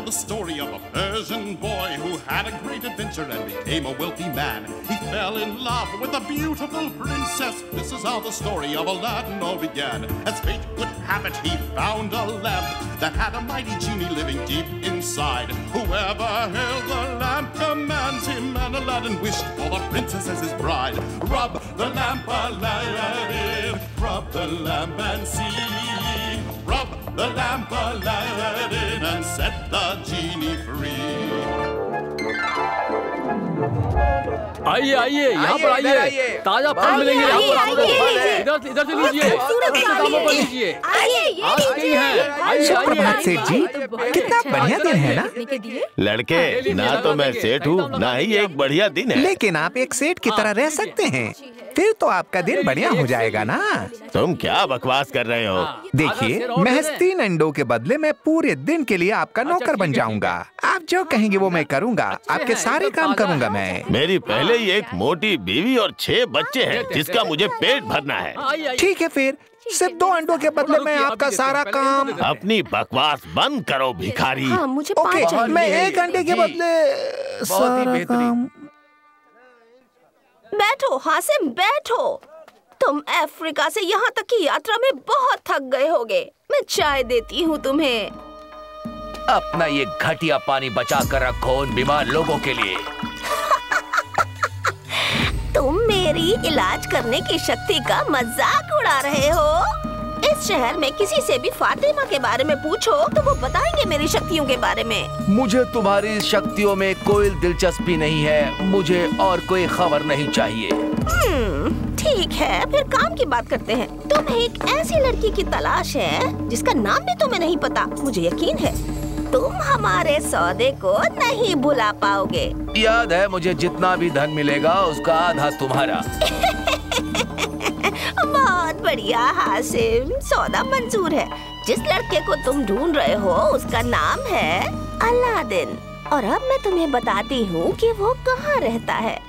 the story of a Persian boy who had a great adventure and became a wealthy man. He fell in love with a beautiful princess. This is how the story of Aladdin all began. As fate would have it, he found a lamp that had a mighty genie living deep inside. Whoever held the lamp commands him, and Aladdin wished for the princess as his bride. Rub the lamp, Aladdin, rub the lamp and see. Rub the lamp, Aladdin, and set the genie free. आइए आइए, यहाँ पर आइए, ताजा फल मिलेंगे यहाँ पर आपको। इधर से लीजिए, दामों पर लीजिए। आज कहीं है, सुप्रभात सेठ जी, कितना बढ़िया दिन है ना? लड़के, ना तो मैं सेठ हूँ, ना ही एक बढ़िया दिन है। लेकिन आप एक सेठ की तरह रह सकते हैं, फिर तो आपका दिन बढ़िया हो जाएगा ना। तुम क्या बकवास कर रहे हो? देखिए, महज 3 अंडों के बदले मैं पूरे दिन के लिए आपका नौकर बन जाऊंगा। आप जो कहेंगे वो मैं करूंगा, आपके सारे काम करूंगा मैं। मेरी पहले ही एक मोटी बीवी और 6 बच्चे हैं, जिसका मुझे पेट भरना है। ठीक है, फिर सिर्फ 2 अंडों के बदले मैं आपका सारा काम। अपनी बकवास बंद करो भिखारी। ओके, मैं 1 अंडे के बदले सारा काम। बैठो हासिम, बैठो। तुम अफ्रीका से यहाँ तक की यात्रा में बहुत थक गए होगे। मैं चाय देती हूँ तुम्हें। अपना ये घटिया पानी बचा कर रखो उन बीमार लोगों के लिए। तुम मेरी इलाज करने की शक्ति का मजाक उड़ा रहे हो। इस शहर में किसी से भी फातिमा के बारे में पूछो तो वो बताएंगे मेरी शक्तियों के बारे में। मुझे तुम्हारी शक्तियों में कोई दिलचस्पी नहीं है। मुझे और कोई खबर नहीं चाहिए। ठीक है, फिर काम की बात करते हैं। तुम्हें एक ऐसी लड़की की तलाश है जिसका नाम भी तुम्हें नहीं पता। मुझे यकीन है तुम हमारे सौदे को नहीं भुला पाओगे। याद है, मुझे जितना भी धन मिलेगा उसका आधा तुम्हारा। बहुत बढ़िया हासिम, सौदा मंजूर है। जिस लड़के को तुम ढूंढ रहे हो उसका नाम है अलादीन, और अब मैं तुम्हें बताती हूँ कि वो कहाँ रहता है।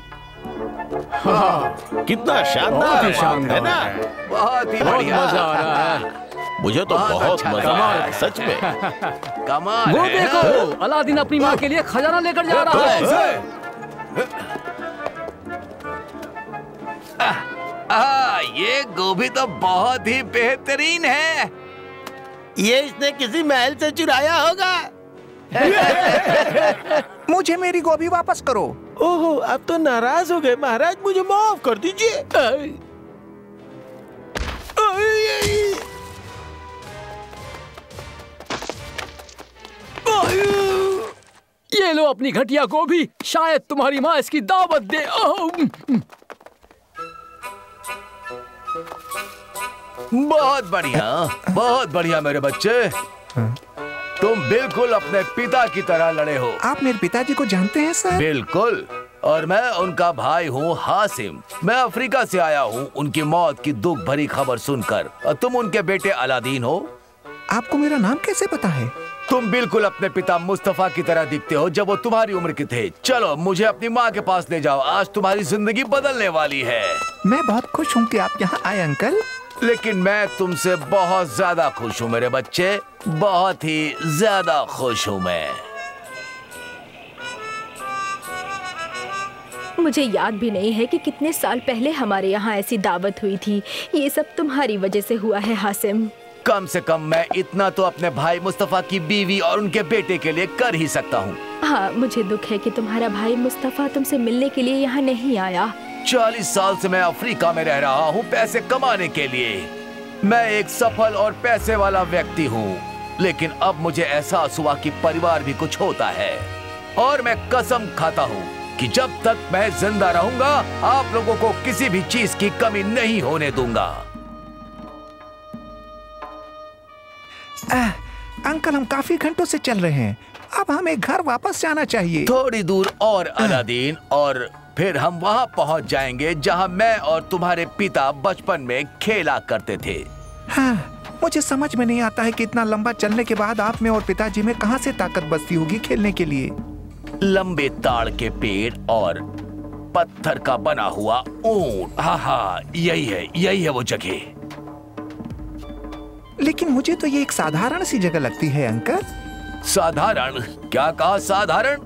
कितना शानदार है ना? बहुत ही बढ़िया, मजा आ रहा है। मुझे तो बहुत मजा आ रहा है, सच में। कमाल वो है। देखो, अलादीन अपनी माँ के लिए खजाना लेकर जा रहा है। ये गोभी तो बहुत ही बेहतरीन है। ये इसने किसी महल से चुराया होगा। मुझे मेरी गोभी वापस करो। ओहो, अब तो नाराज हो गए महाराज, मुझे माफ कर दीजिए। ये लो अपनी घटिया गोभी, शायद तुम्हारी माँ इसकी दावत दे। बहुत बढ़िया मेरे बच्चे। तुम बिल्कुल अपने पिता की तरह लड़े हो। आप मेरे पिताजी को जानते हैं सर? बिल्कुल, और मैं उनका भाई हूँ हासिम। मैं अफ्रीका से आया हूँ उनकी मौत की दुख भरी खबर सुनकर। और तुम उनके बेटे अलादीन हो। आपको मेरा नाम कैसे पता है? तुम बिल्कुल अपने पिता मुस्तफा की तरह दिखते हो जब वो तुम्हारी उम्र के थे। चलो मुझे अपनी माँ के पास ले जाओ, आज तुम्हारी जिंदगी बदलने वाली है। मैं बहुत खुश हूँ कि आप यहाँ आए अंकल। लेकिन मैं तुमसे बहुत ज्यादा खुश हूँ मेरे बच्चे, बहुत ही ज्यादा खुश हूँ मैं। मुझे याद भी नहीं है कि कितने साल पहले हमारे यहाँ ऐसी दावत हुई थी। ये सब तुम्हारी वजह से हुआ है हासिम। कम से कम मैं इतना तो अपने भाई मुस्तफा की बीवी और उनके बेटे के लिए कर ही सकता हूँ। हाँ, मुझे दुख है कि तुम्हारा भाई मुस्तफा तुमसे मिलने के लिए यहाँ नहीं आया। 40 साल से मैं अफ्रीका में रह रहा हूँ पैसे कमाने के लिए। मैं एक सफल और पैसे वाला व्यक्ति हूँ, लेकिन अब मुझे एहसास हुआ कि परिवार भी कुछ होता है। और मैं कसम खाता हूँ कि जब तक मैं जिंदा रहूंगा आप लोगों को किसी भी चीज की कमी नहीं होने दूंगा। अंकल, हम काफी घंटों से चल रहे हैं, अब हमें घर वापस जाना चाहिए। थोड़ी दूर और अलादीन, और फिर हम वहाँ पहुँच जाएंगे जहाँ मैं और तुम्हारे पिता बचपन में खेला करते थे। हाँ, मुझे समझ में नहीं आता है कि इतना लंबा चलने के बाद आप में और पिताजी में कहाँ से ताकत बचती होगी खेलने के लिए। लंबे ताड़ के पेड़ और पत्थर का बना हुआ ऊंट। हाँ, यही है वो जगह। लेकिन मुझे तो ये एक साधारण सी जगह लगती है अंकल। साधारण? क्या कहा साधारण?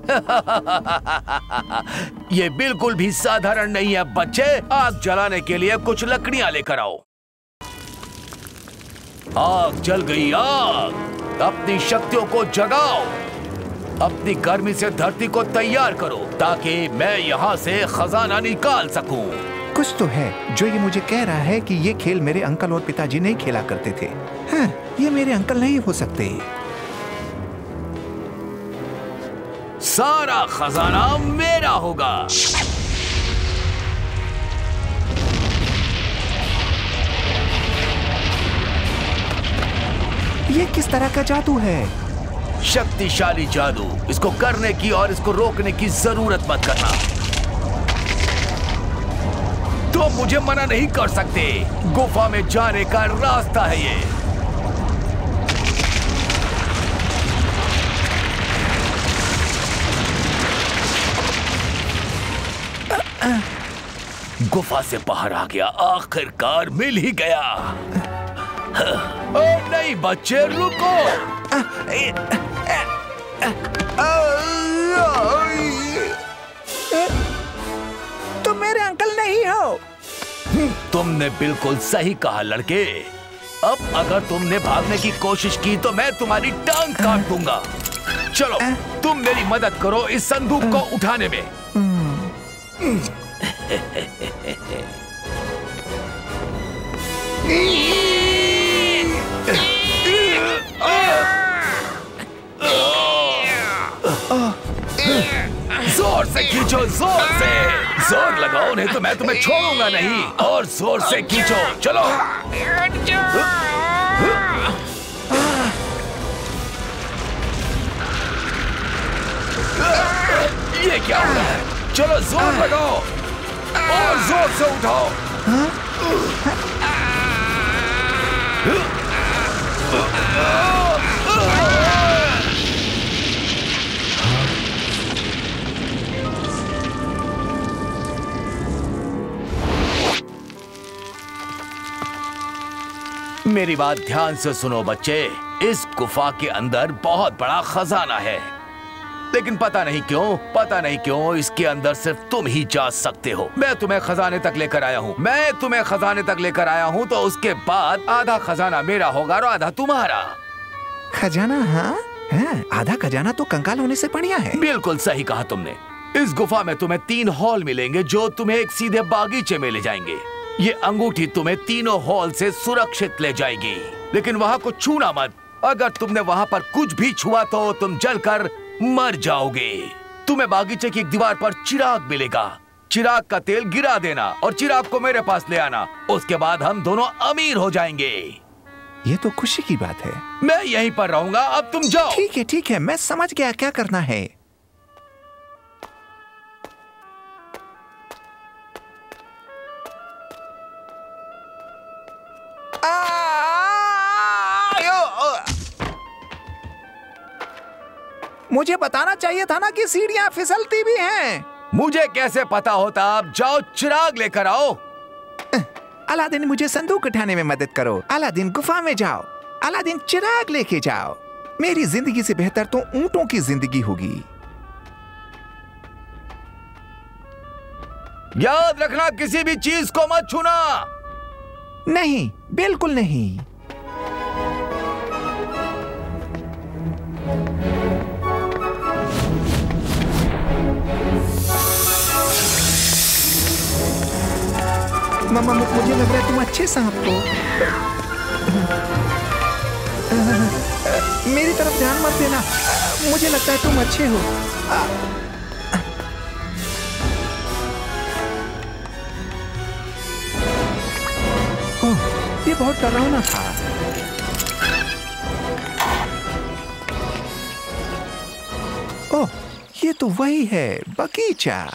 ये बिल्कुल भी साधारण नहीं है बच्चे। आग जलाने के लिए कुछ लकड़ियां लेकर आओ। आग जल गई। आग, अपनी शक्तियों को जगाओ। अपनी गर्मी से धरती को तैयार करो ताकि मैं यहाँ से खजाना निकाल सकूं। कुछ तो है जो ये मुझे कह रहा है कि ये खेल मेरे अंकल और पिताजी नहीं खेला करते थे। हाँ, ये मेरे अंकल नहीं हो सकते। सारा खजाना मेरा होगा। ये किस तरह का जादू है? शक्तिशाली जादू। इसको करने की और इसको रोकने की जरूरत मत करना। तो मुझे मना नहीं कर सकते। गुफा में जाने का रास्ता है ये। गुफा से बाहर आ गया। आखिरकार मिल ही गया। ओ नहीं बच्चे, रुको। तुम मेरे अंकल नहीं हो। तुमने बिल्कुल सही कहा लड़के। अब अगर तुमने भागने की कोशिश की तो मैं तुम्हारी टांग काट दूंगा। चलो तुम मेरी मदद करो इस संदूक को उठाने में। जोर से खींचो, जोर से। जोर लगाओ नहीं तो मैं तुम्हें छोड़ूंगा नहीं। और जोर से खींचो। चलो। ये क्या हो रहा है? चलो जोर लगाओ और जोर से उठाओ। मेरी बात ध्यान से सुनो बच्चे। इस गुफा के अंदर बहुत बड़ा खजाना है, लेकिन पता नहीं क्यों इसके अंदर सिर्फ तुम ही जा सकते हो। मैं तुम्हें खजाने तक लेकर आया हूँ तो उसके बाद आधा खजाना मेरा होगा और आधा तुम्हारा। खजाना? हाँ, आधा खजाना तो कंकाल होने से बढ़िया है। बिल्कुल सही कहा तुमने। इस गुफा में तुम्हें 3 हॉल मिलेंगे जो तुम्हें एक सीधे बागीचे में ले जाएंगे। ये अंगूठी तुम्हें तीनों हॉल से सुरक्षित ले जाएगी, लेकिन वहाँ को छूना मत। अगर तुमने वहाँ पर कुछ भी छुआ तो तुम जलकर मर जाओगे। तुम्हें बागीचे की एक दीवार पर चिराग मिलेगा। चिराग का तेल गिरा देना और चिराग को मेरे पास ले आना। उसके बाद हम दोनों अमीर हो जाएंगे। ये तो खुशी की बात है। मैं यहीं पर रहूंगा, अब तुम जाओ। ठीक है, मैं समझ गया क्या करना है। मुझे बताना चाहिए था ना कि सीढ़ियां फिसलती भी हैं। मुझे कैसे पता होता? अब जाओ चिराग लेकर आओ। अलादीन, मुझे संदूक उठाने में मदद करो। अलादीन, गुफा में जाओ। अलादीन, चिराग लेके जाओ। मेरी जिंदगी से बेहतर तो ऊंटों की जिंदगी होगी। याद रखना, किसी भी चीज को मत छूना। नहीं, बिल्कुल नहीं। मामा, मुझे लग रहा है तुम अच्छे सांप हो। मेरी तरफ ध्यान मत देना। मुझे लगता है तुम अच्छे हो। ओह, ये बहुत डरावना था। ओह, ये तो वही है, बगीचा।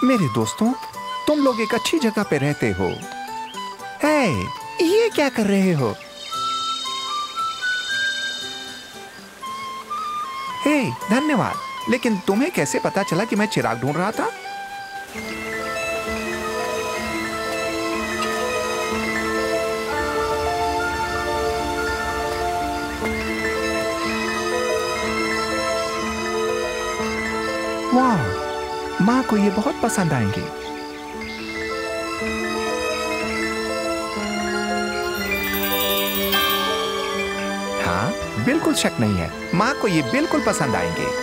मेरे दोस्तों, तुम लोग एक अच्छी जगह पे रहते हो। हे, ये क्या कर रहे हो? हे, धन्यवाद। लेकिन तुम्हें कैसे पता चला कि मैं चिराग ढूंढ रहा था? वाह, माँ को ये बहुत पसंद आएंगे। हाँ, बिल्कुल शक नहीं है, माँ को ये बिल्कुल पसंद आएंगे।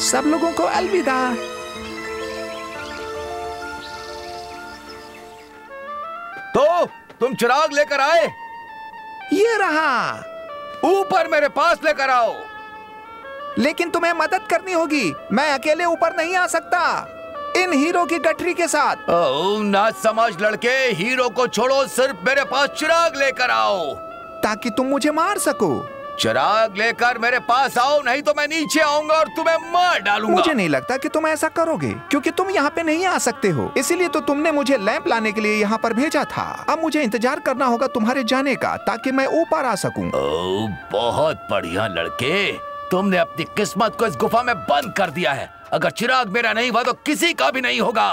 सब लोगों को अलविदा। तो तुम चिराग लेकर आए? ये रहा। ऊपर मेरे पास लेकर आओ। लेकिन तुम्हें मदद करनी होगी, मैं अकेले ऊपर नहीं आ सकता इन हीरो की गठरी के साथ। ना समझ लड़के, हीरो को छोड़ो, सिर्फ मेरे पास चिराग लेकर आओ। ताकि तुम मुझे मार सको। चिराग लेकर मेरे पास आओ, नहीं तो मैं नीचे आऊंगा और तुम्हें मार डालूंगा। मुझे नहीं लगता कि तुम ऐसा करोगे, क्योंकि तुम यहाँ पे नहीं आ सकते हो। इसीलिए तो तुमने मुझे लैंप लाने के लिए यहाँ पर भेजा था। अब मुझे इंतजार करना होगा तुम्हारे जाने का, ताकि मैं ऊपर आ सकूं। ओह, बहुत बढ़िया लड़के, तुमने अपनी किस्मत को इस गुफा में बंद कर दिया है। अगर चिराग मेरा नहीं हुआ तो किसी का भी नहीं होगा।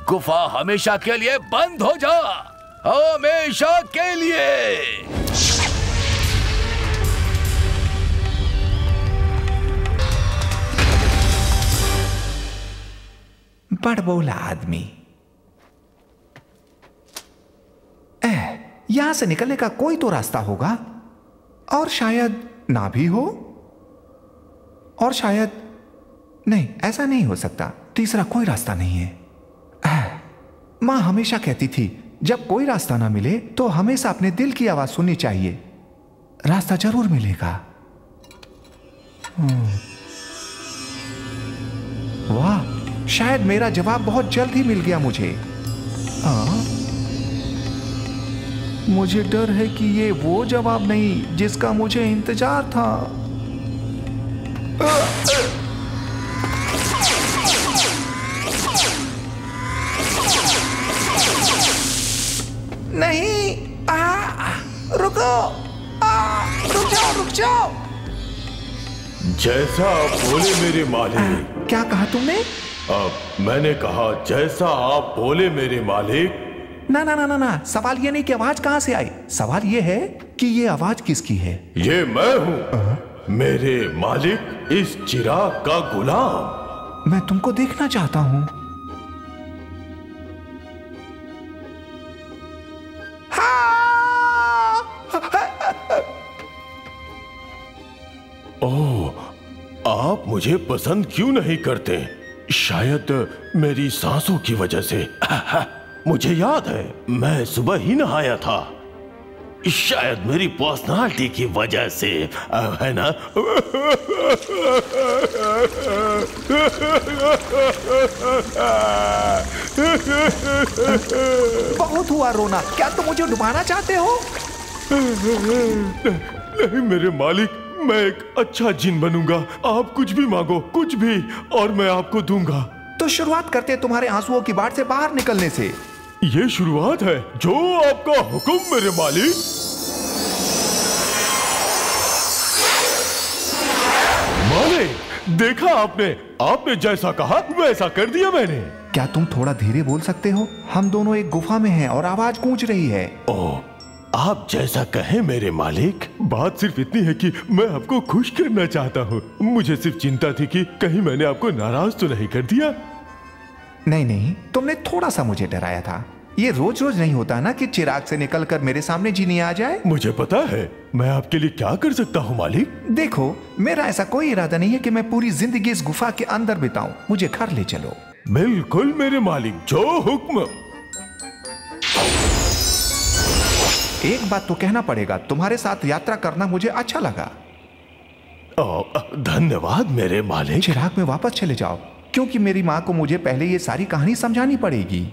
गुफा हमेशा के लिए बंद हो जा, हमेशा के लिए। बड़बोला आदमी। यहां से निकलने का कोई तो रास्ता होगा, और शायद ना भी हो, और शायद नहीं, ऐसा नहीं हो सकता। तीसरा कोई रास्ता नहीं है। मां हमेशा कहती थी, जब कोई रास्ता ना मिले तो हमेशा अपने दिल की आवाज सुननी चाहिए, रास्ता जरूर मिलेगा। वाह, शायद मेरा जवाब बहुत जल्द ही मिल गया मुझे। मुझे डर है कि ये वो जवाब नहीं जिसका मुझे इंतजार था। नहीं, रुको, रुक जाओ, रुक जाओ। जैसा आप बोले मेरे मालिक। क्या कहा तुमने? मैंने कहा जैसा आप बोले मेरे मालिक। ना ना ना ना ना, सवाल ये नहीं कि आवाज कहां से आई, सवाल ये है कि ये आवाज किसकी है। ये मैं हूँ, मेरे मालिक, इस चिराग का गुलाम। मैं तुमको देखना चाहता हूँ। ओह, आप मुझे पसंद क्यों नहीं करते? शायद मेरी सांसों की वजह से। मुझे याद है, मैं सुबह ही नहाया था। शायद मेरी पर्सनालिटी की वजह से, है ना? बहुत हुआ रोना, क्या तुम मुझे डुबाना चाहते हो? नहीं मेरे मालिक, मैं एक अच्छा जिन बनूंगा। आप कुछ भी मांगो, कुछ भी, और मैं आपको दूंगा। तो शुरुआत करते हैं तुम्हारे आंसुओं की बाढ़ से बाहर निकलने से। ये शुरुआत है, जो आपका हुक्म मेरे मालिक। मालिक, देखा आपने जैसा कहा वैसा कर दिया मैंने। क्या तुम थोड़ा धीरे बोल सकते हो? हम दोनों एक गुफा में हैं और आवाज गूंज रही है। ओह, आप जैसा कहें मेरे मालिक। बात सिर्फ इतनी है कि मैं आपको खुश करना चाहता हूँ। मुझे सिर्फ चिंता थी कि कहीं मैंने आपको नाराज तो नहीं कर दिया। नहीं नहीं, तुमने थोड़ा सा मुझे डराया था। ये रोज रोज नहीं होता ना कि चिराग से निकलकर मेरे सामने जीनी आ जाए। मुझे पता है, मैं आपके लिए क्या कर सकता हूँ मालिक। देखो, मेरा ऐसा कोई इरादा नहीं है कि मैं पूरी जिंदगी इस गुफा के अंदर बिताऊं। मुझे घर ले चलो। बिल्कुल मेरे मालिक, जो हुक्म। एक बात तो कहना पड़ेगा, तुम्हारे साथ यात्रा करना मुझे अच्छा लगा। धन्यवाद मेरे मालिक। चिराग में वापस चले जाओ, क्योंकि मेरी माँ को मुझे पहले ये सारी कहानी समझानी पड़ेगी।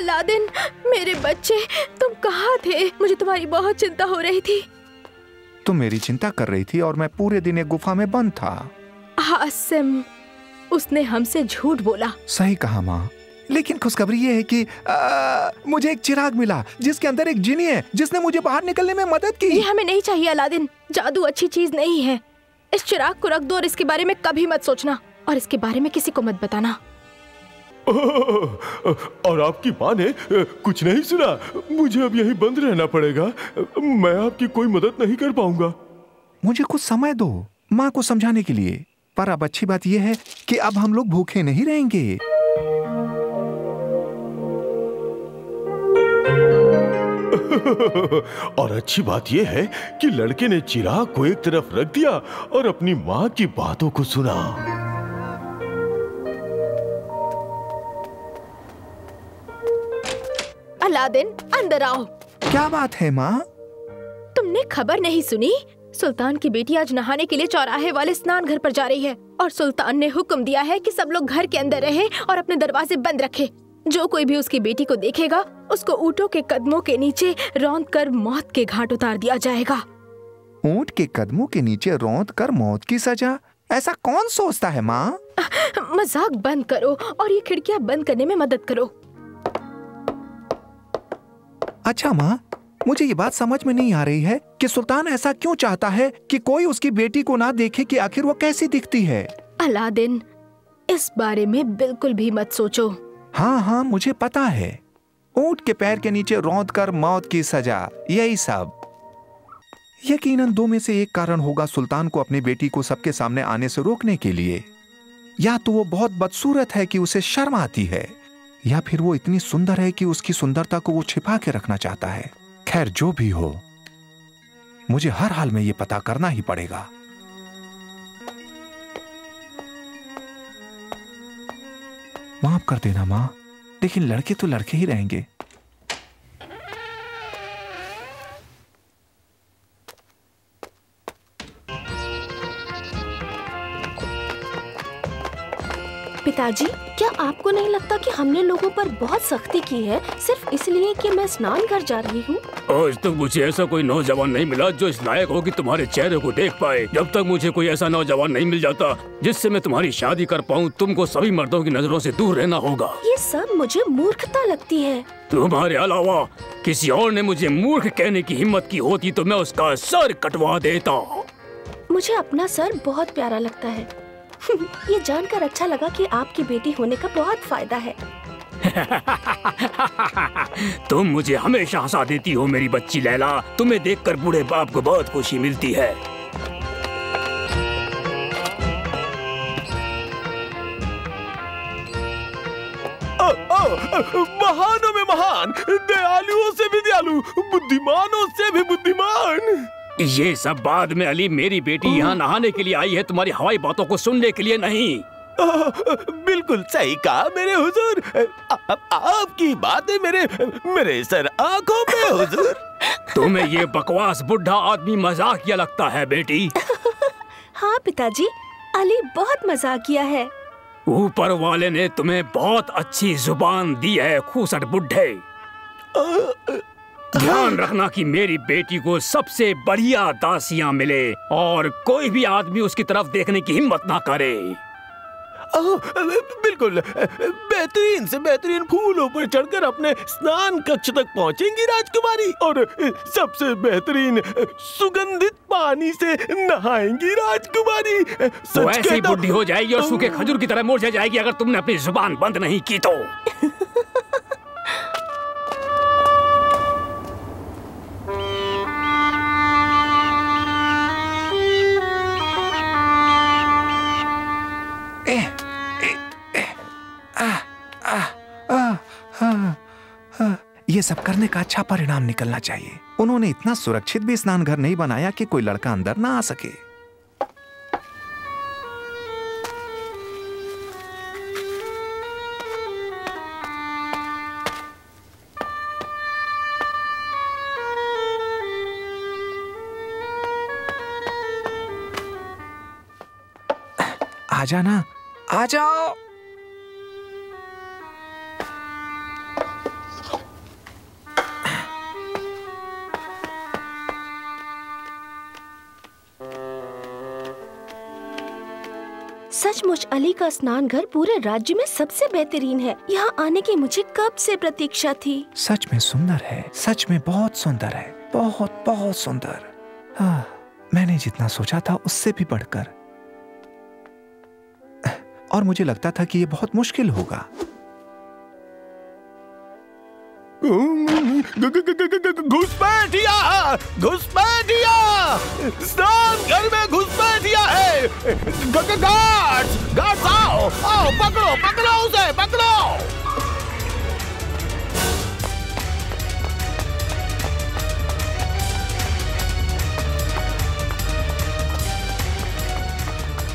अलादीन, मेरे बच्चे, तुम कहाँ थे? मुझे तुम्हारी बहुत चिंता हो रही थी। तुम मेरी चिंता कर रही थी और मैं पूरे दिन एक गुफा में बंद था। हासिम, उसने हमसे झूठ बोला। सही कहा माँ, लेकिन खुशखबरी ये है कि मुझे एक चिराग मिला जिसके अंदर एक जिनी है जिसने मुझे बाहर निकलने में मदद की। ये हमें नहीं चाहिए अलादीन, जादू अच्छी चीज नहीं है। इस चिराग को रख दो और इसके बारे में कभी मत सोचना और इसके बारे में किसी को मत बताना। और आपकी माँ ने कुछ नहीं सुना? मुझे अब यहीं बंद रहना पड़ेगा। मैं आपकी कोई मदद नहीं कर पाऊंगा। मुझे कुछ समय दो माँ को समझाने के लिए। पर अब अच्छी बात यह है कि अब हम लोग भूखे नहीं रहेंगे। और अच्छी बात यह है कि लड़के ने चिराग को एक तरफ रख दिया और अपनी माँ की बातों को सुना। अलादीन, अंदर आओ। क्या बात है माँ? तुमने खबर नहीं सुनी? सुल्तान की बेटी आज नहाने के लिए चौराहे वाले स्नान घर पर जा रही है और सुल्तान ने हुक्म दिया है कि सब लोग घर के अंदर रहें और अपने दरवाजे बंद रखें। जो कोई भी उसकी बेटी को देखेगा उसको ऊंटों के कदमों के नीचे रौंद कर मौत के घाट उतार दिया जाएगा। ऊंट के कदमों के नीचे रौंद कर मौत की सजा? ऐसा कौन सोचता है माँ? मजाक बंद करो और ये खिड़कियाँ बंद करने में मदद करो। अच्छा माँ, मुझे ये बात समझ में नहीं आ रही है कि सुल्तान ऐसा क्यों चाहता है कि कोई उसकी बेटी को ना देखे कि आखिर वो कैसी दिखती है। अलादीन, इस बारे में बिल्कुल भी मत सोचो। हाँ हाँ, मुझे पता है। ऊंट के पैर के नीचे रौंद कर मौत की सजा, यही सब। यकीनन दो में से एक कारण होगा सुल्तान को अपनी बेटी को सबके सामने आने से रोकने के लिए। या तो वो बहुत बदसूरत है कि उसे शर्म आती है, या फिर वो इतनी सुंदर है कि उसकी सुंदरता को वो छिपा के रखना चाहता है। खैर, जो भी हो, मुझे हर हाल में ये पता करना ही पड़ेगा। माफ कर देना माँ, लेकिन लड़के तो लड़के ही रहेंगे। पिताजी, क्या आपको नहीं लगता कि हमने लोगों पर बहुत सख्ती की है सिर्फ इसलिए कि मैं स्नान घर जा रही हूँ? आज तक मुझे ऐसा कोई नौजवान नहीं मिला जो इस लायक हो कि तुम्हारे चेहरे को देख पाए। जब तक मुझे कोई ऐसा नौजवान नहीं मिल जाता जिससे मैं तुम्हारी शादी कर पाऊँ, तुमको सभी मर्दों की नजरों से दूर रहना होगा। ये सब मुझे मूर्खता लगती है। तुम्हारे अलावा किसी और ने मुझे मूर्ख कहने की हिम्मत की होती तो मैं उसका सर कटवा देता। मुझे अपना सर बहुत प्यारा लगता है। ये जानकर अच्छा लगा कि आपकी बेटी होने का बहुत फायदा है। तुम मुझे हमेशा हंसा देती हो मेरी बच्ची लैला। तुम्हें देखकर बूढ़े बाप को बहुत खुशी मिलती है। महानों में महान, दयालुओं से भी दयालु, बुद्धिमानों से भी बुद्धिमान। ये सब बाद में अली। मेरी बेटी यहाँ नहाने के लिए आई है, तुम्हारी हवाई बातों को सुनने के लिए नहीं। बिल्कुल सही कहा मेरे हुजूर। आपकी बातें मेरे सर आंखों में हुजूर। तुम्हें ये बकवास बुढ़ा आदमी मजाकिया लगता है बेटी? हाँ पिताजी, अली बहुत मजाकिया है। ऊपर वाले ने तुम्हें बहुत अच्छी जुबान दी है, खूसट बुढ़े। ध्यान रखना कि मेरी बेटी को सबसे बढ़िया दासियां मिले और कोई भी आदमी उसकी तरफ देखने की हिम्मत ना करे। बिल्कुल, बेहतरीन से बेहतरीन फूलों पर चढ़कर अपने स्नान कक्ष तक पहुंचेंगी राजकुमारी, और सबसे बेहतरीन सुगंधित पानी से नहाएंगी राजकुमारी। वो ऐसी बुढ़ी हो जाएगी और सूखे खजूर की तरह मुरझा जाएगी अगर तुमने अपनी जुबान बंद नहीं की तो। ये सब करने का अच्छा परिणाम निकलना चाहिए। उन्होंने इतना सुरक्षित भी स्नान घर नहीं बनाया कि कोई लड़का अंदर ना आ सके। आ जाना, आ जाओ। सचमुच अली का स्नान घर पूरे राज्य में सबसे बेहतरीन है। यहाँ आने की मुझे कब से प्रतीक्षा थी। सच में सुंदर है, सच में बहुत सुंदर है, बहुत बहुत सुंदर। हाँ, मैंने जितना सोचा था उससे भी बढ़कर। और मुझे लगता था कि ये बहुत मुश्किल होगा। घुसपैठिया, घुसपैठिया, स्नान घर में घुसपैठिया है। गार्ड्स आओ, आओ, पकड़ो, पकड़ो उसे, पकड़ो।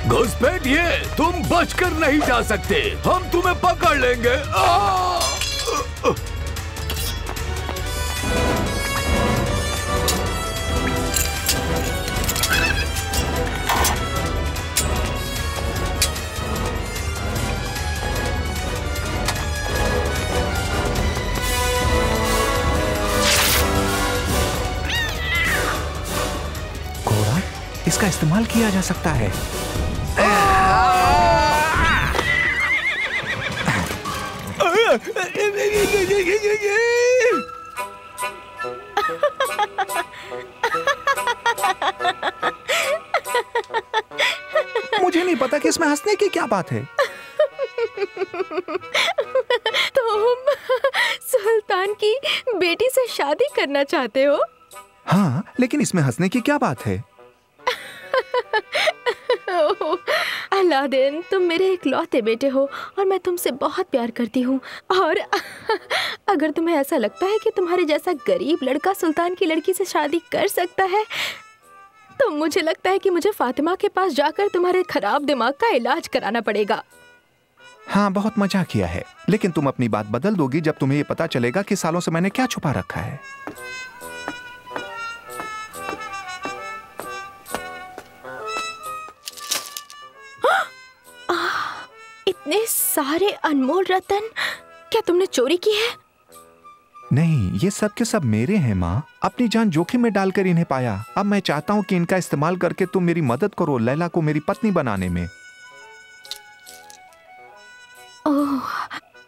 घुसपैठिए, तुम बचकर नहीं जा सकते, हम तुम्हें पकड़ लेंगे। घोड़ा, इसका इस्तेमाल किया जा सकता है। मुझे नहीं पता कि इसमें हंसने की क्या बात है। तुम सुल्तान की बेटी से शादी करना चाहते हो? हाँ, लेकिन इसमें हंसने की क्या बात है? अलादीन, तुम मेरे इकलौते बेटे हो और मैं तुमसे बहुत प्यार करती हूँ। और अगर तुम्हें ऐसा लगता है कि तुम्हारे जैसा गरीब लड़का सुल्तान की लड़की से शादी कर सकता है, तो मुझे लगता है कि मुझे फातिमा के पास जाकर तुम्हारे खराब दिमाग का इलाज कराना पड़ेगा। हाँ, बहुत मजा किया है, लेकिन तुम अपनी बात बदल दोगी जब तुम्हें ये पता चलेगा कि सालों से मैंने क्या छुपा रखा है। इतने सारे अनमोल रत्न, क्या तुमने चोरी की है? नहीं, ये सब के सब मेरे हैं माँ। अपनी जान जोखिम में डालकर इन्हें पाया। अब मैं चाहता हूँ कि इनका इस्तेमाल करके तुम मेरी मदद करो लैला को मेरी पत्नी बनाने में। ओह,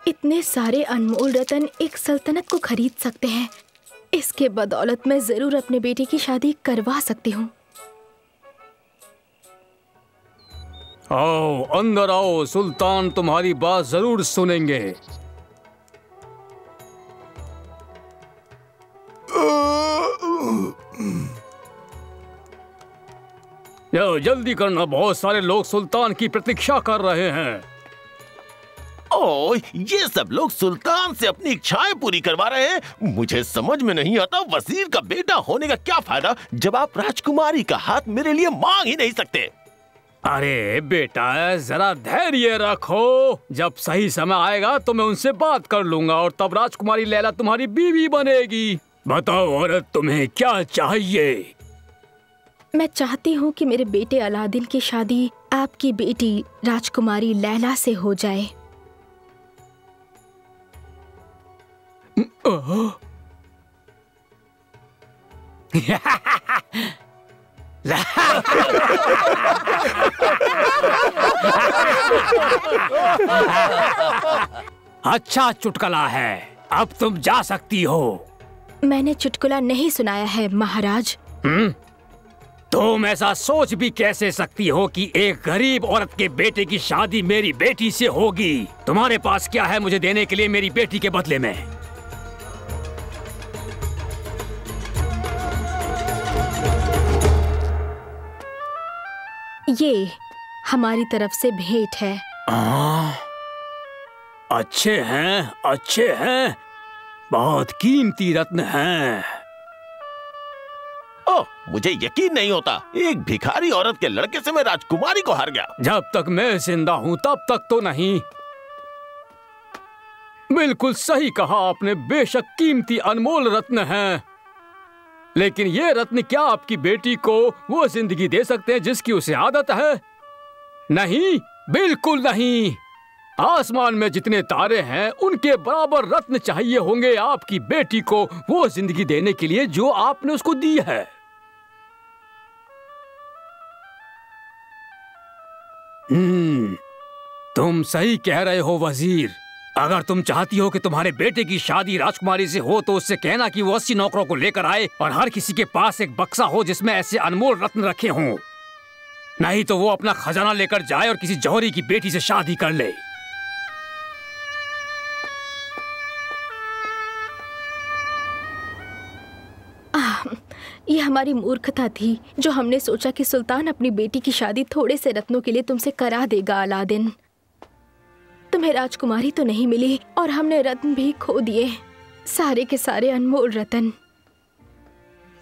इतने सारे अनमोल रत्न एक सल्तनत को खरीद सकते हैं। इसके बदौलत मैं जरूर अपने बेटे की शादी करवा सकती हूँ। आओ, अंदर आओ, सुल्तान तुम्हारी बात जरूर सुनेंगे। जल्दी करना, बहुत सारे लोग सुल्तान की प्रतीक्षा कर रहे हैं। ओह, ये सब लोग सुल्तान से अपनी इच्छाएं पूरी करवा रहे हैं। मुझे समझ में नहीं आता, वजीर का बेटा होने का क्या फायदा जब आप राजकुमारी का हाथ मेरे लिए मांग ही नहीं सकते। अरे बेटा, जरा धैर्य रखो, जब सही समय आएगा तो मैं उनसे बात कर लूंगा और तब राजकुमारी लैला तुम्हारी बीवी बनेगी। बताओ औरत, तुम्हें क्या चाहिए? मैं चाहती हूँ कि मेरे बेटे अलादीन की शादी आपकी बेटी राजकुमारी लैला से हो जाए। अच्छा चुटकुला है, अब तुम जा सकती हो। मैंने चुटकुला नहीं सुनाया है महाराज। तुम ऐसा सोच भी कैसे सकती हो कि एक गरीब औरत के बेटे की शादी मेरी बेटी से होगी? तुम्हारे पास क्या है मुझे देने के लिए मेरी बेटी के बदले में? ये हमारी तरफ से भेंट है। अच्छे हैं, अच्छे हैं, बहुत कीमती रत्न हैं। ओह, मुझे यकीन नहीं होता, एक भिखारी औरत के लड़के से मैं राजकुमारी को हार गया। जब तक मैं जिंदा हूं तब तक तो नहीं। बिल्कुल सही कहा आपने, बेशक कीमती अनमोल रत्न हैं, लेकिन ये रत्न क्या आपकी बेटी को वो जिंदगी दे सकते हैं जिसकी उसे आदत है? नहीं, बिल्कुल नहीं। आसमान में जितने तारे हैं उनके बराबर रत्न चाहिए होंगे आपकी बेटी को वो जिंदगी देने के लिए जो आपने उसको दी है। तुम सही कह रहे हो वजीर। अगर तुम चाहती हो कि तुम्हारे बेटे की शादी राजकुमारी से हो तो उससे कहना कि वो 80 नौकरों को लेकर आए और हर किसी के पास एक बक्सा हो जिसमें ऐसे अनमोल रत्न रखे हों। नहीं तो वो अपना खजाना लेकर जाए और किसी जौहरी की बेटी से शादी कर ले। ये हमारी मूर्खता थी जो हमने सोचा कि सुल्तान अपनी बेटी की शादी थोड़े से रत्नों के लिए तुमसे करा देगा। अलादीन, तुम्हें राजकुमारी तो नहीं मिली और हमने रत्न भी खो दिए, सारे के सारे अनमोल रत्न।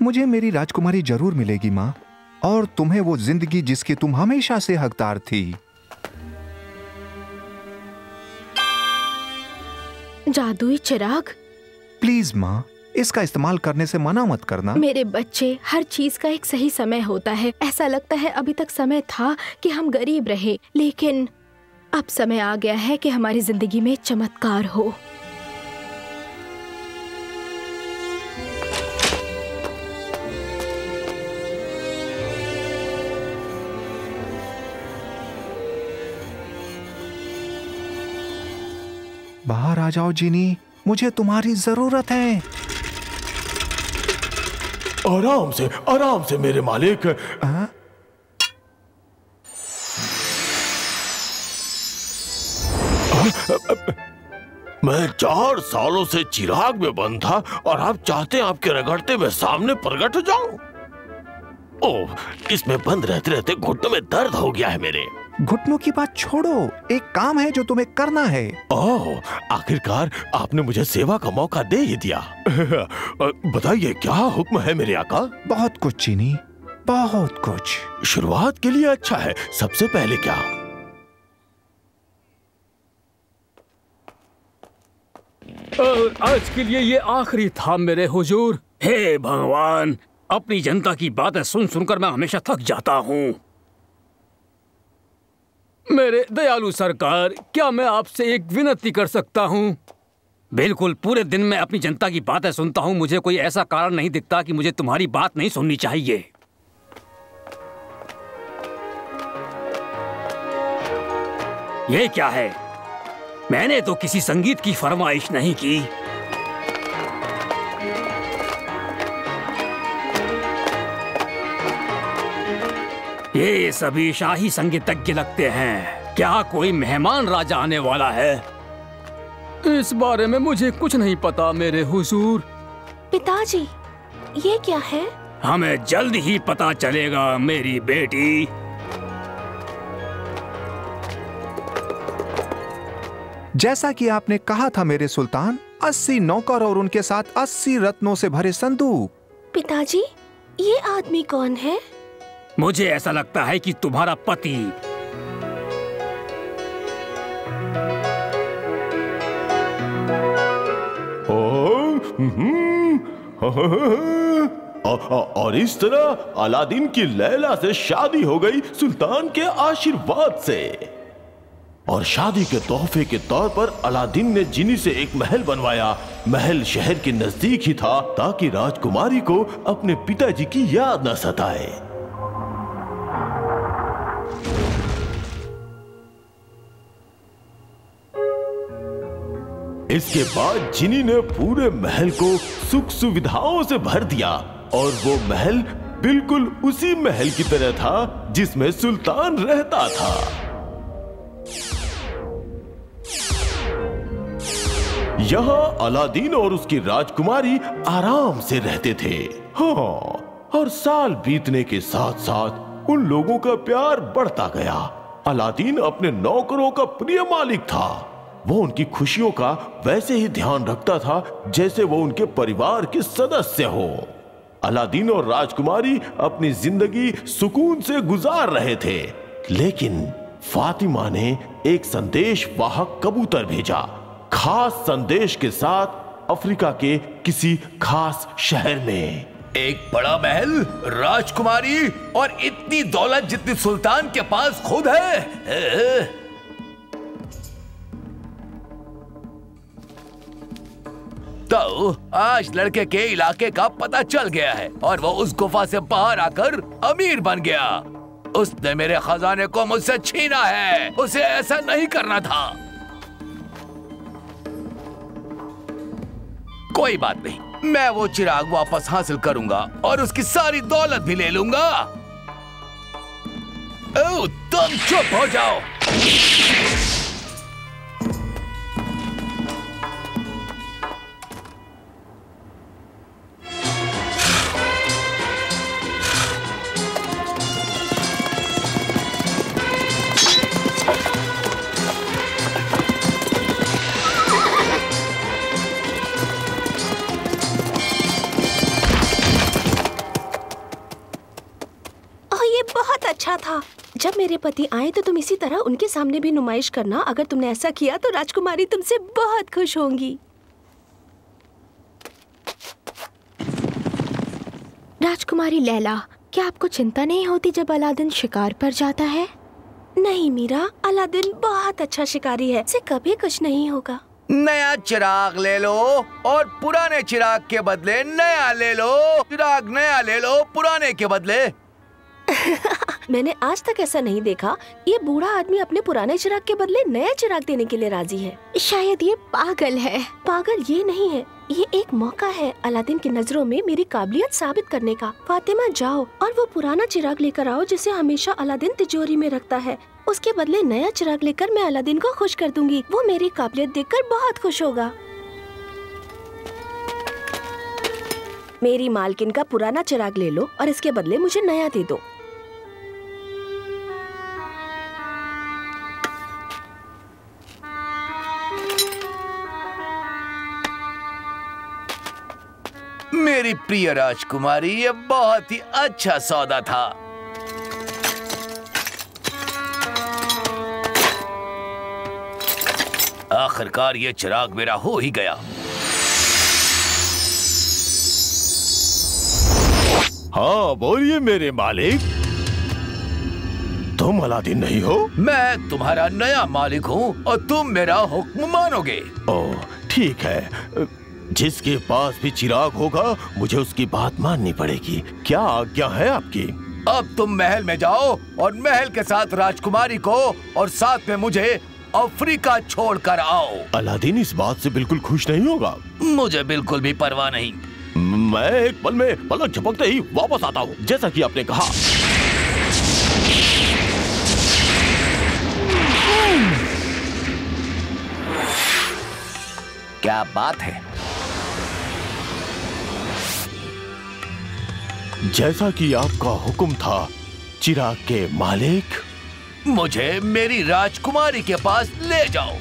मुझे मेरी राजकुमारी जरूर मिलेगी माँ, और तुम्हें वो जिंदगी जिसकी तुम हमेशा से हकदार थी। जादुई चिराग? प्लीज माँ, इसका इस्तेमाल करने से मना मत करना। मेरे बच्चे, हर चीज का एक सही समय होता है। ऐसा लगता है अभी तक समय था कि हम गरीब रहे, लेकिन अब समय आ गया है कि हमारी जिंदगी में चमत्कार हो। बाहर आ जाओ जिनी, मुझे तुम्हारी जरूरत है। आराम से मेरे मालिक। मैं 4 सालों से चिराग में बंद था और आप चाहते हैं आपके रगड़ते में सामने प्रकट हो जाऊं? ओह, इसमें बंद रहते रहते घुटनों में दर्द हो गया है मेरे। घुटनों की बात छोड़ो, एक काम है जो तुम्हें करना है। ओह, आखिरकार आपने मुझे सेवा का मौका दे ही दिया। बताइए क्या हुक्म है मेरे आका? बहुत कुछ चीनी, बहुत कुछ। शुरुआत के लिए अच्छा है। सबसे पहले क्या? आज के लिए ये आखिरी था मेरे हुजूर। हे भगवान, अपनी जनता की बातें सुन सुनकर मैं हमेशा थक जाता हूँ। मेरे दयालु सरकार, क्या मैं आपसे एक विनती कर सकता हूँ? बिल्कुल, पूरे दिन मैं अपनी जनता की बातें सुनता हूँ, मुझे कोई ऐसा कारण नहीं दिखता कि मुझे तुम्हारी बात नहीं सुननी चाहिए। ये क्या है? मैंने तो किसी संगीत की फरमाइश नहीं की। ये सभी शाही संगीतज्ञ लगते हैं। क्या कोई मेहमान राजा आने वाला है? इस बारे में मुझे कुछ नहीं पता मेरे हुजूर। पिताजी, ये क्या है? हमें जल्द ही पता चलेगा मेरी बेटी। जैसा कि आपने कहा था मेरे सुल्तान, 80 नौकर और उनके साथ 80 रत्नों से भरे संदूक। पिताजी, ये आदमी कौन है? मुझे ऐसा लगता है कि तुम्हारा पति। और इस तरह अलादीन की लैला से शादी हो गई सुल्तान के आशीर्वाद से। और शादी के तोहफे के तौर पर अलादीन ने जिनी से एक महल बनवाया। महल शहर के नजदीक ही था ताकि राजकुमारी को अपने पिताजी की याद न सताए। इसके बाद जिनी ने पूरे महल को सुख सुविधाओं से भर दिया और वो महल बिल्कुल उसी महल की तरह था जिसमें सुल्तान रहता था। यहाँ अलादीन और उसकी राजकुमारी आराम से रहते थे। हाँ, और साल बीतने के साथ साथ उन लोगों का प्यार बढ़ता गया। अलादीन अपने नौकरों का प्रिय मालिक था। वो उनकी खुशियों का वैसे ही ध्यान रखता था जैसे वो उनके परिवार के सदस्य हो। अलादीन और राजकुमारी अपनी जिंदगी सुकून से गुजार रहे थे, लेकिन फातिमा ने एक संदेश वाहक कबूतर भेजा, खास संदेश के साथ अफ्रीका के किसी खास शहर में। एक बड़ा महल, राजकुमारी और इतनी दौलत जितनी सुल्तान के पास खुद है। तो आज लड़के के इलाके का पता चल गया है और वो उस गुफा से बाहर आकर अमीर बन गया। उसने मेरे खजाने को मुझसे छीना है। उसे ऐसा नहीं करना था। कोई बात नहीं, मैं वो चिराग वापस हासिल करूंगा और उसकी सारी दौलत भी ले लूंगा। ओह, तुम चुप हो जाओ। बहुत अच्छा था। जब मेरे पति आए तो तुम इसी तरह उनके सामने भी नुमाइश करना। अगर तुमने ऐसा किया तो राजकुमारी तुमसे बहुत खुश होंगी। राजकुमारी लैला, क्या आपको चिंता नहीं होती जब अलादीन शिकार पर जाता है? नहीं मीरा, अलादीन बहुत अच्छा शिकारी है, उसे कभी कुछ नहीं होगा। नया चिराग ले लो और पुराने चिराग के बदले नया ले लो। चिराग नया ले लो पुराने के बदले। मैंने आज तक ऐसा नहीं देखा। ये बूढ़ा आदमी अपने पुराने चिराग के बदले नया चिराग देने के लिए राजी है। शायद ये पागल है। पागल ये नहीं है, ये एक मौका है अलादीन की नजरों में मेरी काबिलियत साबित करने का। फातिमा, जाओ और वो पुराना चिराग लेकर आओ जिसे हमेशा अलादीन तिजोरी में रखता है। उसके बदले नया चिराग लेकर मैं अलादीन को खुश कर दूंगी। वो मेरी काबिलियत देखकर बहुत खुश होगा। मेरी मालकिन का पुराना चिराग ले लो और इसके बदले मुझे नया दे दो। मेरी प्रिय राजकुमारी, ये बहुत ही अच्छा सौदा था। आखिरकार ये चिराग मेरा हो ही गया। हाँ बोलिए मेरे मालिक। तुम अलादीन नहीं हो? मैं तुम्हारा नया मालिक हूँ और तुम मेरा हुक्म मानोगे। ओह ठीक है, जिसके पास भी चिराग होगा मुझे उसकी बात माननी पड़ेगी। क्या आज्ञा है आपकी? अब तुम महल में जाओ और महल के साथ राजकुमारी को और साथ में मुझे अफ्रीका छोड़कर आओ। अलादीन इस बात से बिल्कुल खुश नहीं होगा। मुझे बिल्कुल भी परवाह नहीं। मैं एक पल में पलक झपकते ही वापस आता हूँ, जैसा कि आपने कहा। क्या बात है? जैसा कि आपका हुक्म था चिराग के मालिक। मुझे मेरी राजकुमारी के पास ले जाओ।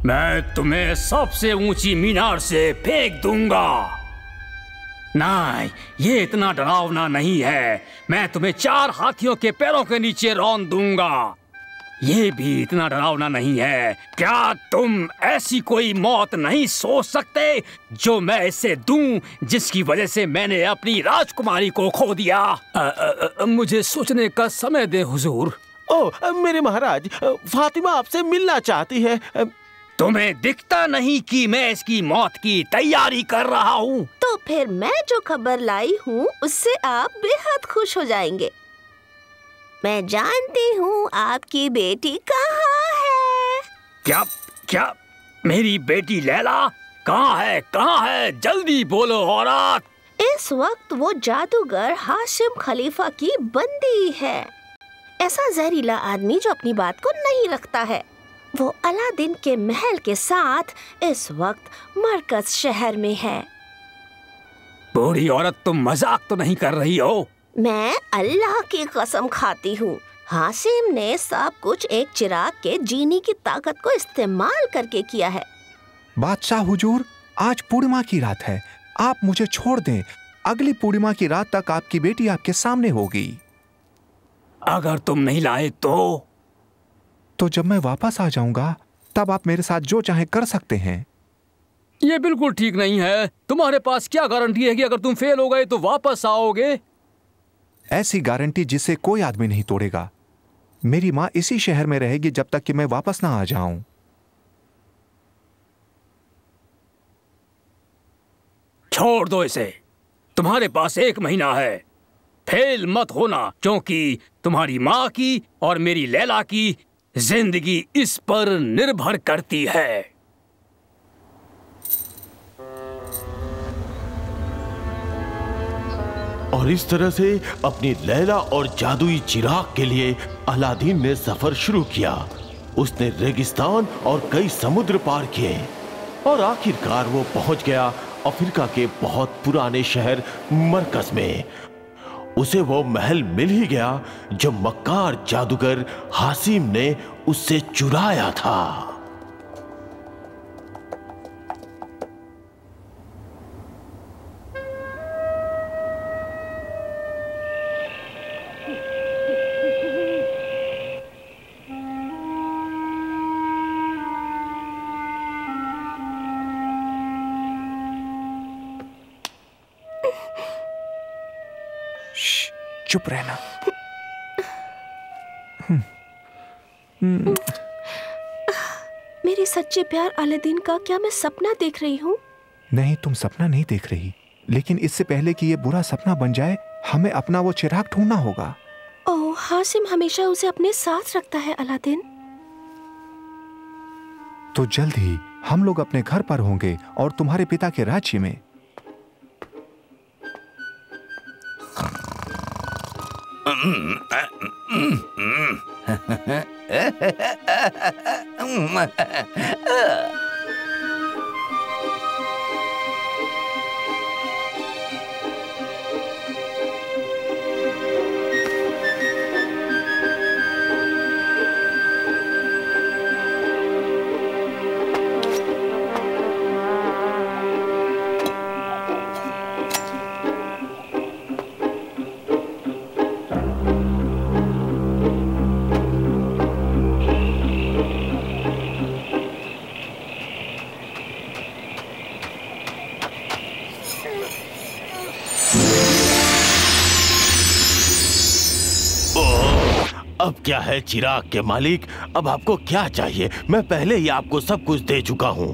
मैं तुम्हें सबसे ऊंची मीनार से फेंक दूंगा। नहीं, ये इतना डरावना नहीं है। मैं तुम्हें 4 हाथियों के पैरों के नीचे रौंद दूंगा। ये भी इतना डरावना नहीं है। क्या तुम ऐसी कोई मौत नहीं सोच सकते जो मैं इसे दूं, जिसकी वजह से मैंने अपनी राजकुमारी को खो दिया? मुझे सोचने का समय दे हुजूर। ओह मेरे महाराज, फातिमा आपसे मिलना चाहती है। तुम्हें दिखता नहीं कि मैं इसकी मौत की तैयारी कर रहा हूँ? तो फिर मैं जो खबर लाई हूँ उससे आप बेहद खुश हो जाएंगे। मैं जानती हूँ आपकी बेटी कहाँ है। क्या मेरी बेटी लैला कहाँ है? कहाँ है? जल्दी बोलो औरत। इस वक्त वो जादूगर हाशिम खलीफा की बंदी है। ऐसा जहरीला आदमी जो अपनी बात को नहीं रखता है। वो अलादीन के महल के साथ इस वक्त मरकज शहर में है। बूढ़ी औरत, तुम मजाक तो नहीं कर रही हो? मैं अल्लाह की कसम खाती हूँ, हाशिम ने सब कुछ एक चिराग के जीनी की ताकत को इस्तेमाल करके किया है। बादशाह हुजूर, आज पूर्णिमा की रात है, आप मुझे छोड़ दें। अगली पूर्णिमा की रात तक आपकी बेटी आपके सामने होगी। अगर तुम नहीं लाए तो जब मैं वापस आ जाऊंगा तब आप मेरे साथ जो चाहे कर सकते हैं। ये बिल्कुल ठीक नहीं है। तुम्हारे पास क्या गारंटी है कि अगर तुम फेल हो गए तो वापस आओगे? ऐसी गारंटी जिसे कोई आदमी नहीं तोड़ेगा। मेरी माँ इसी शहर में रहेगी जब तक कि मैं वापस ना आ जाऊं। छोड़ दो इसे, तुम्हारे पास 1 महीना है। फेल मत होना, क्योंकि तुम्हारी माँ की और मेरी लैला की जिंदगी इस पर निर्भर करती है। और इस तरह से अपनी लैला और जादुई चिराग के लिए अलादीन ने सफर शुरू किया। उसने रेगिस्तान और कई समुद्र पार किए और आखिरकार वो पहुंच गया अफ्रीका के बहुत पुराने शहर मरकज में। उसे वो महल मिल ही गया जो मक्कार जादूगर हासिम ने उससे चुराया था। चुप रहना। मेरे सच्चे प्यार अलादीन का क्या मैं सपना देख रही हूँ? नहीं, तुम सपना नहीं देख रही, लेकिन इससे पहले कि ये बुरा सपना बन जाए हमें अपना वो चिराग ढूंढना होगा। ओह, हासिम हमेशा उसे अपने साथ रखता है अलादीन। तो जल्द ही हम लोग अपने घर पर होंगे और तुम्हारे पिता के राज्य में। अब क्या है चिराग के मालिक, अब आपको क्या चाहिए? मैं पहले ही आपको सब कुछ दे चुका हूँ।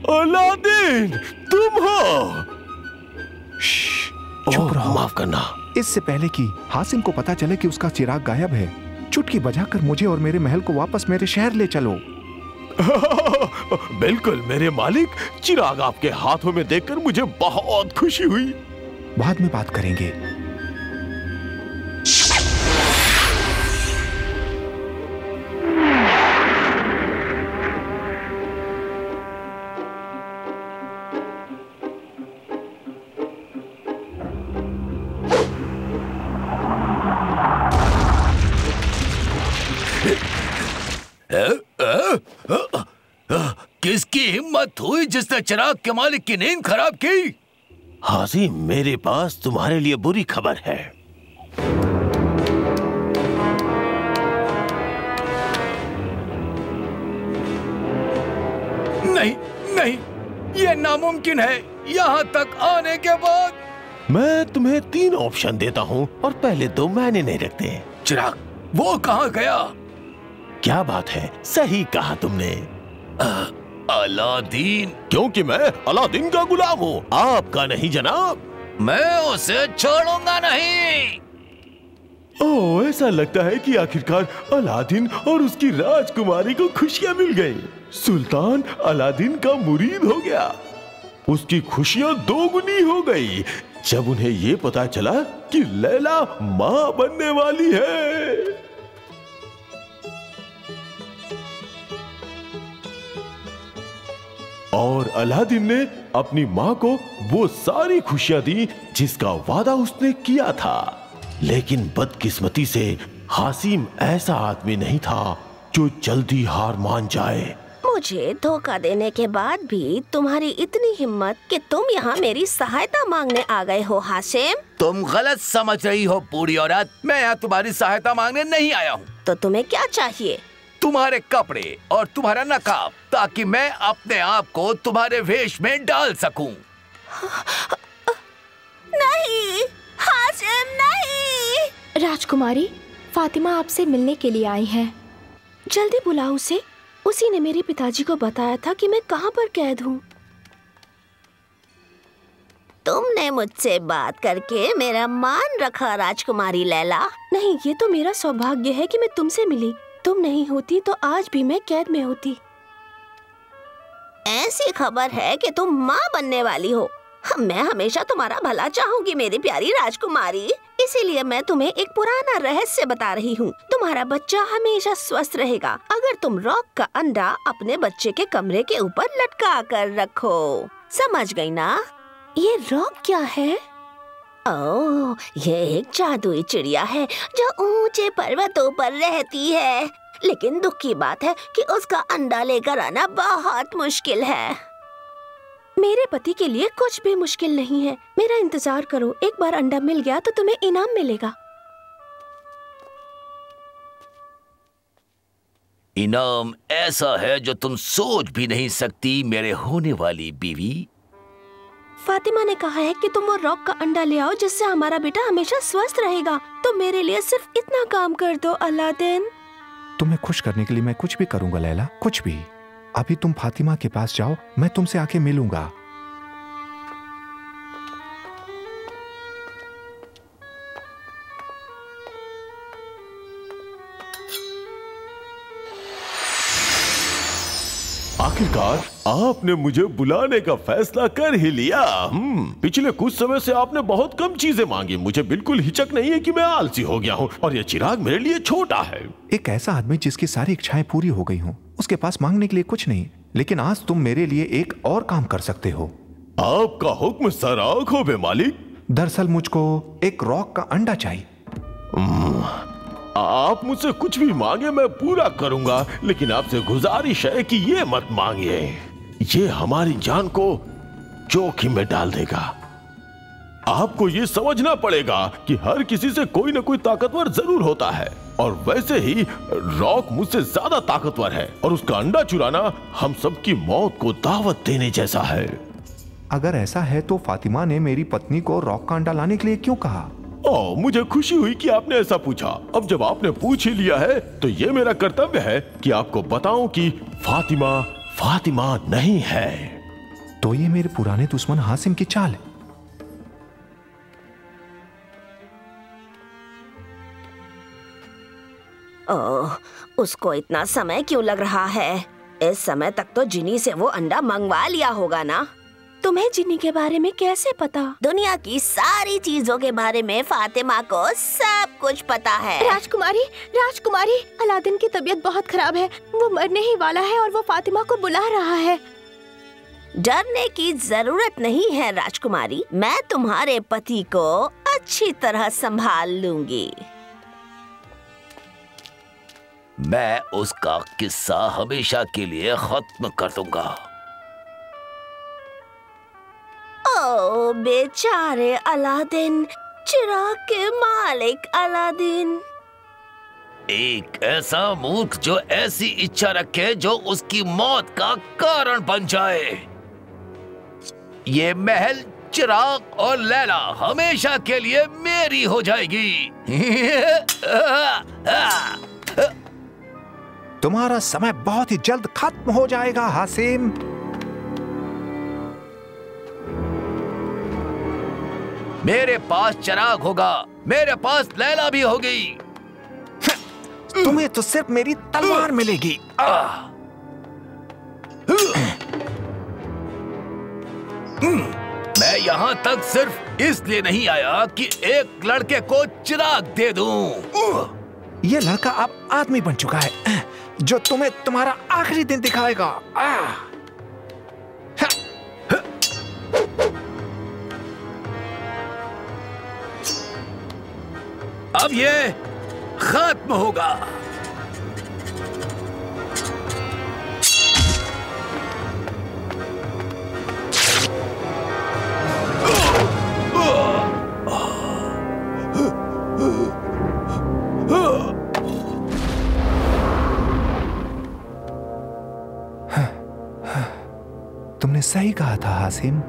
अलादीन, तुम हो? चुप रहो। माफ करना। इससे पहले कि हासिम को पता चले कि उसका चिराग गायब है, चुटकी बजाकर मुझे और मेरे महल को वापस मेरे शहर ले चलो। बिल्कुल मेरे मालिक, चिराग आपके हाथों में देखकर मुझे बहुत खुशी हुई। बाद में बात करेंगे। किसकी हिम्मत हुई जिसने चिराग के मालिक की नींद खराब की? हासिम, मेरे पास तुम्हारे लिए बुरी खबर है। नहीं नहीं, ये नामुमकिन है। यहाँ तक आने के बाद मैं तुम्हें 3 ऑप्शन देता हूँ और पहले 2 मैंने नहीं रखते। चिराग वो कहाँ गया? क्या बात है, सही कहा तुमने। अलादीन? क्योंकि मैं अलादीन का गुलाम हूँ, आपका नहीं जनाब। मैं उसे छोड़ूंगा नहीं। ओह, ऐसा लगता है कि आखिरकार अलादीन और उसकी राजकुमारी को खुशियां मिल गई। सुल्तान अलादीन का मुरीद हो गया। उसकी खुशियां 2 गुनी हो गई जब उन्हें ये पता चला कि लैला मां बनने वाली है। और अलादीन ने अपनी मां को वो सारी खुशियां दी जिसका वादा उसने किया था। लेकिन बदकिस्मती से हासिम ऐसा आदमी नहीं था जो जल्दी हार मान जाए। मुझे धोखा देने के बाद भी तुम्हारी इतनी हिम्मत कि तुम यहाँ मेरी सहायता मांगने आ गए हो हासिम? तुम गलत समझ रही हो बूढ़ी औरत। मैं यहाँ तुम्हारी सहायता मांगने नहीं आया हूँ। तो तुम्हें क्या चाहिए? तुम्हारे कपड़े और तुम्हारा नकाब, ताकि मैं अपने आप को तुम्हारे वेश में डाल सकूं। नहीं हासिम, नहीं। राजकुमारी, फातिमा आपसे मिलने के लिए आई है। जल्दी बुलाओ उसे। उसी ने मेरे पिताजी को बताया था कि मैं कहाँ पर कैद हूँ। तुमने मुझसे बात करके मेरा मान रखा राजकुमारी लैला। नहीं, ये तो मेरा सौभाग्य है कि मैं तुमसे मिली। तुम नहीं होती तो आज भी मैं कैद में होती। ऐसी खबर है कि तुम माँ बनने वाली हो। मैं हमेशा तुम्हारा भला चाहूंगी मेरी प्यारी राजकुमारी। इसीलिए मैं तुम्हें एक पुराना रहस्य बता रही हूँ। तुम्हारा बच्चा हमेशा स्वस्थ रहेगा अगर तुम रॉक का अंडा अपने बच्चे के कमरे के ऊपर लटका कर रखो। समझ गई ना? ये रॉक क्या है? ओह, ये एक जादुई चिड़िया है जो ऊंचे पर्वतों पर रहती है। लेकिन दुख की बात है कि उसका अंडा लेकर आना बहुत मुश्किल है। मेरे पति के लिए कुछ भी मुश्किल नहीं है। मेरा इंतजार करो, एक बार अंडा मिल गया तो तुम्हें इनाम मिलेगा। इनाम ऐसा है जो तुम सोच भी नहीं सकती, मेरे होने वाली बीवी। फातिमा ने कहा है कि तुम वो रॉक का अंडा ले आओ जिससे हमारा बेटा हमेशा स्वस्थ रहेगा। तो मेरे लिए सिर्फ इतना काम कर दो अलादीन। तुम्हें खुश करने के लिए मैं कुछ भी करूंगा लैला, कुछ भी। अभी तुम फातिमा के पास जाओ, मैं तुमसे आके मिलूंगा। आखिरकार आपने मुझे बुलाने का फैसला कर ही लिया। पिछले कुछ समय से आपने बहुत कम चीजें मांगी। मुझे बिल्कुल हिचक नहीं है कि मैं आलसी हो गया हूँ और यह चिराग मेरे लिए छोटा है। एक ऐसा आदमी जिसकी सारी इच्छाएं पूरी हो गई हों, उसके पास मांगने के लिए कुछ नहीं, लेकिन आज तुम मेरे लिए एक और काम कर सकते हो। आपका हुक्म सर आंखों पे मालिक। दरअसल मुझको एक रॉक का अंडा चाहिए। आप मुझसे कुछ भी मांगे मैं पूरा करूंगा, लेकिन आपसे गुजारिश है कि ये मत मांगिए। ये हमारी जान को जोखिम में डाल देगा। आपको ये समझना पड़ेगा कि हर किसी से कोई ना कोई ताकतवर जरूर होता है, और वैसे ही रॉक मुझसे ज्यादा ताकतवर है, और उसका अंडा चुराना हम सबकी मौत को दावत देने जैसा है। अगर ऐसा है तो फातिमा ने मेरी पत्नी को रॉक का अंडा लाने के लिए क्यों कहा? मुझे खुशी हुई कि आपने ऐसा पूछा। अब जब आपने पूछ ही लिया है तो ये मेरा कर्तव्य है कि आपको बताऊं कि फातिमा नहीं है। तो ये मेरे पुराने दुश्मन हासिम की चाल है। ओह, उसको इतना समय क्यों लग रहा है? इस समय तक तो जिनी से वो अंडा मंगवा लिया होगा ना? तुम्हें जिनी के बारे में कैसे पता? दुनिया की सारी चीजों के बारे में फातिमा को सब कुछ पता है। राजकुमारी, अलादीन की तबीयत बहुत खराब है। वो मरने ही वाला है और वो फातिमा को बुला रहा है। डरने की जरूरत नहीं है राजकुमारी। मैं तुम्हारे पति को अच्छी तरह संभाल लूंगी। मैं उसका किस्सा हमेशा के लिए खत्म कर दूंगा। ओ बेचारे अलादीन, चिराग के मालिक अलादीन। एक ऐसा मूर्ख जो ऐसी इच्छा रखे जो उसकी मौत का कारण बन जाए। ये महल, चिराग और लैला हमेशा के लिए मेरी हो जाएगी। तुम्हारा समय बहुत ही जल्द खत्म हो जाएगा हासिम। मेरे पास चिराग होगा, मेरे पास लैला भी होगी। तुम्हें तो सिर्फ मेरी तलवार मिलेगी। मैं यहाँ तक सिर्फ इसलिए नहीं आया कि एक लड़के को चिराग दे दूं। ये लड़का अब आदमी बन चुका है जो तुम्हें तुम्हारा आखिरी दिन दिखाएगा। अब ये खत्म होगा। तुमने सही कहा था हासिम।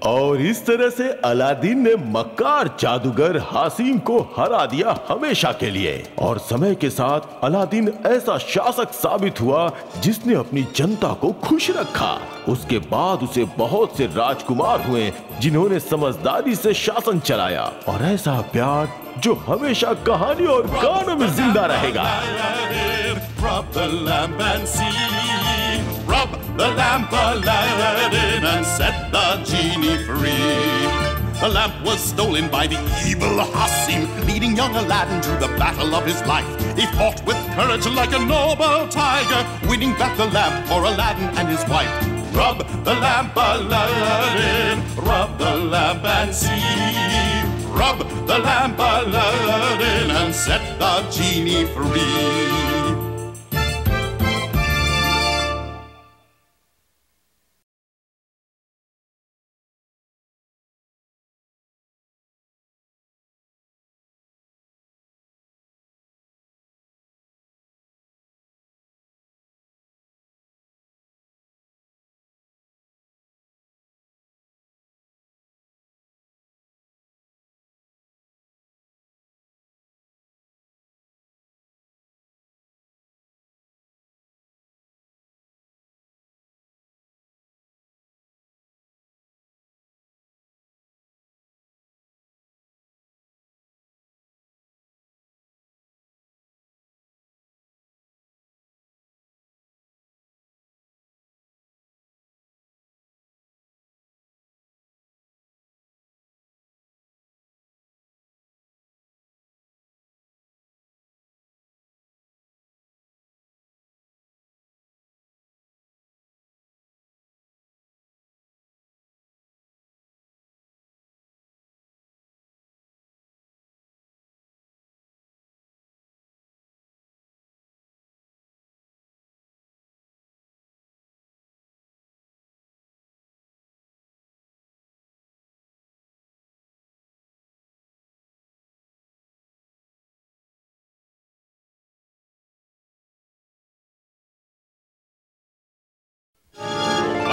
और इस तरह से अलादीन ने मक्कार जादूगर हासिम को हरा दिया हमेशा के लिए। और समय के साथ अलादीन ऐसा शासक साबित हुआ जिसने अपनी जनता को खुश रखा। उसके बाद उसे बहुत से राजकुमार हुए जिन्होंने समझदारी से शासन चलाया, और ऐसा प्यार जो हमेशा कहानी और गानों में जिंदा रहेगा। Rub the lamp and see. Rub the lamp, Aladdin, and set the genie free. The lamp was stolen by the evil Hassim, leading young Aladdin to the battle of his life. He fought with courage like a noble tiger, winning back the lamp for Aladdin and his wife. Rub the lamp, Aladdin, rub the lamp and see. Rub the lamp, Aladdin, and set the genie free.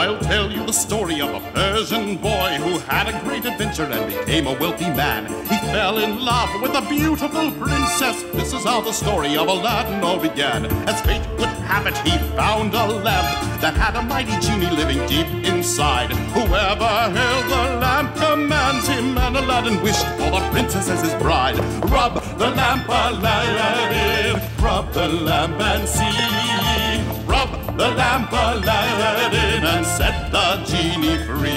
I'll tell you the story of a Persian boy who had a great adventure and became a wealthy man. He fell in love with a beautiful princess. This is how the story of Aladdin all began. As fate would have it, he found a lamp that had a mighty genie living deep inside. Whoever held the lamp commands him, and Aladdin wished for the princess as his bride. Rub the lamp, Aladdin, rub the lamp and see. Rub the lamp, Aladdin, and set the genie free.